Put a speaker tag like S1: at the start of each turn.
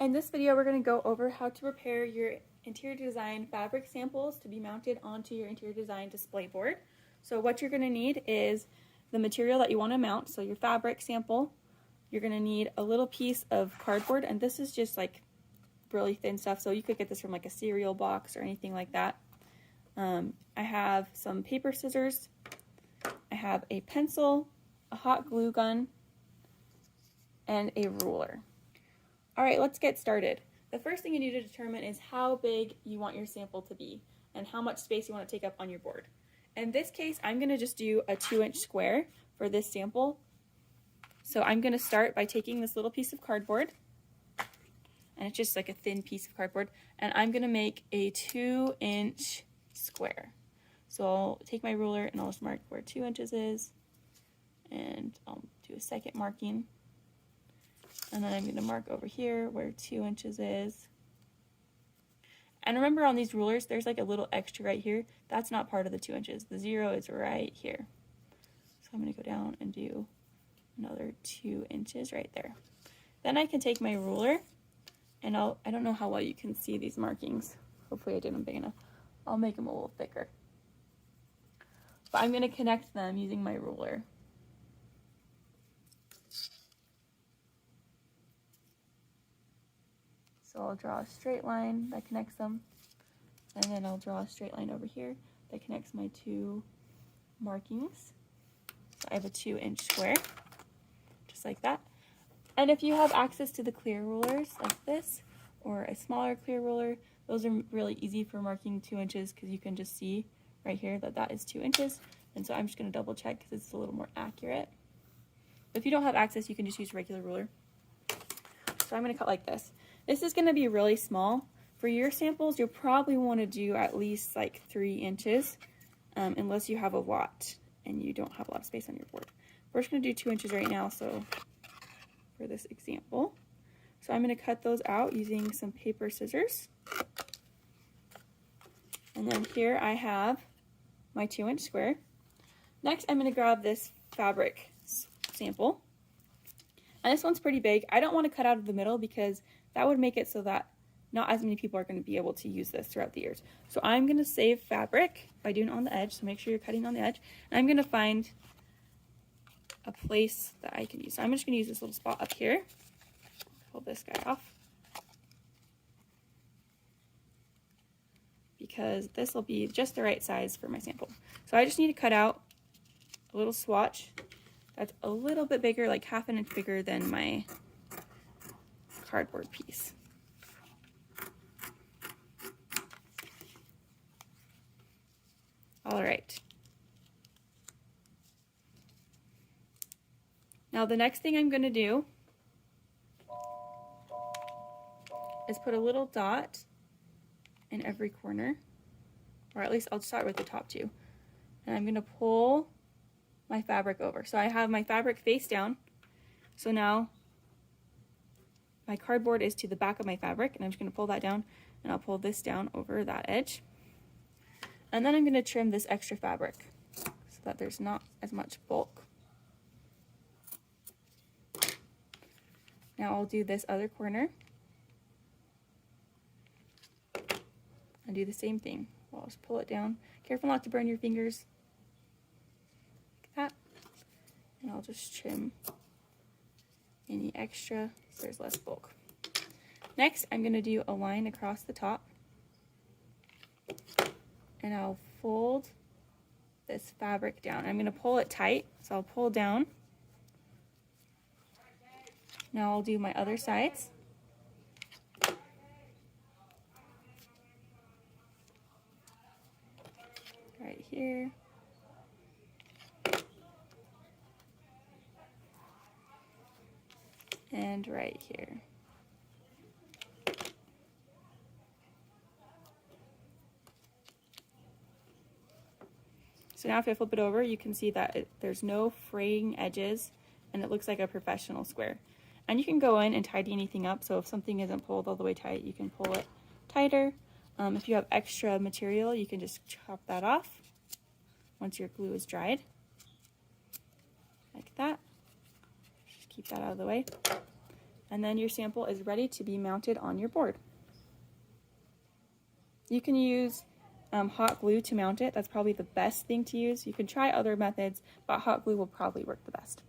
S1: In this video, we're going to go over how to prepare your interior design fabric samples to be mounted onto your interior design display board. So what you're going to need is the material that you want to mount, so your fabric sample. You're going to need a little piece of cardboard, and this is just like really thin stuff, so you could get this from like a cereal box or anything like that. I have some paper scissors, I have a pencil, a hot glue gun, and a ruler. Alright, let's get started. The first thing you need to determine is how big you want your sample to be and how much space you want to take up on your board. In this case, I'm going to just do a 2-inch square for this sample. So I'm going to start by taking this little piece of cardboard, and it's just like a thin piece of cardboard, and I'm going to make a 2-inch square. So I'll take my ruler and I'll just mark where 2 inches is, and I'll do a second marking. And then I'm going to mark over here where 2 inches is. And remember, on these rulers, there's like a little extra right here. That's not part of the 2 inches. The 0 is right here. So I'm going to go down and do another 2 inches right there. Then I can take my ruler, and I don't know how well you can see these markings. Hopefully I did them big enough. I'll make them a little thicker. But I'm going to connect them using my ruler. So I'll draw a straight line that connects them, and then I'll draw a straight line over here that connects my two markings. So I have a 2-inch square, just like that. And if you have access to the clear rulers like this, or a smaller clear ruler, those are really easy for marking 2 inches because you can just see right here that that is 2 inches. And so I'm just going to double check because it's a little more accurate. If you don't have access, you can just use a regular ruler. So I'm going to cut like this. This is going to be really small. For your samples, you'll probably want to do at least like 3 inches, unless you have a lot and you don't have a lot of space on your board. We're just going to do 2 inches right now, so for this example. So I'm going to cut those out using some paper scissors. And then here I have my 2-inch square. Next, I'm going to grab this fabric sample. And this one's pretty big. I don't want to cut out of the middle because that would make it so that not as many people are going to be able to use this throughout the years. So I'm going to save fabric by doing it on the edge, so make sure you're cutting on the edge. And I'm going to find a place that I can use. So I'm just going to use this little spot up here. Pull this guy off, because this will be just the right size for my sample. So I just need to cut out a little swatch that's a little bit bigger, like half an inch bigger than my cardboard piece. All right. Now the next thing I'm going to do is put a little dot in every corner, or at least I'll start with the top two. And I'm going to pull my fabric over. So I have my fabric face down. So now my cardboard is to the back of my fabric, and I'm just going to pull that down, and I'll pull this down over that edge. And then I'm going to trim this extra fabric so that there's not as much bulk. Now I'll do this other corner and do the same thing. I'll just pull it down. Careful not to burn your fingers. Like that. And I'll just trim any extra so there's less bulk. Next, I'm going to do a line across the top, and I'll fold this fabric down. I'm going to pull it tight, so I'll pull down. Now I'll do my other sides. Right here. And right here. So now if I flip it over, you can see that there's no fraying edges, and it looks like a professional square. And you can go in and tidy anything up, so if something isn't pulled all the way tight, you can pull it tighter. If you have extra material, you can just chop that off once your glue is dried, like that. Just keep that out of the way. And then your sample is ready to be mounted on your board. You can use hot glue to mount it. That's probably the best thing to use. You can try other methods, but hot glue will probably work the best.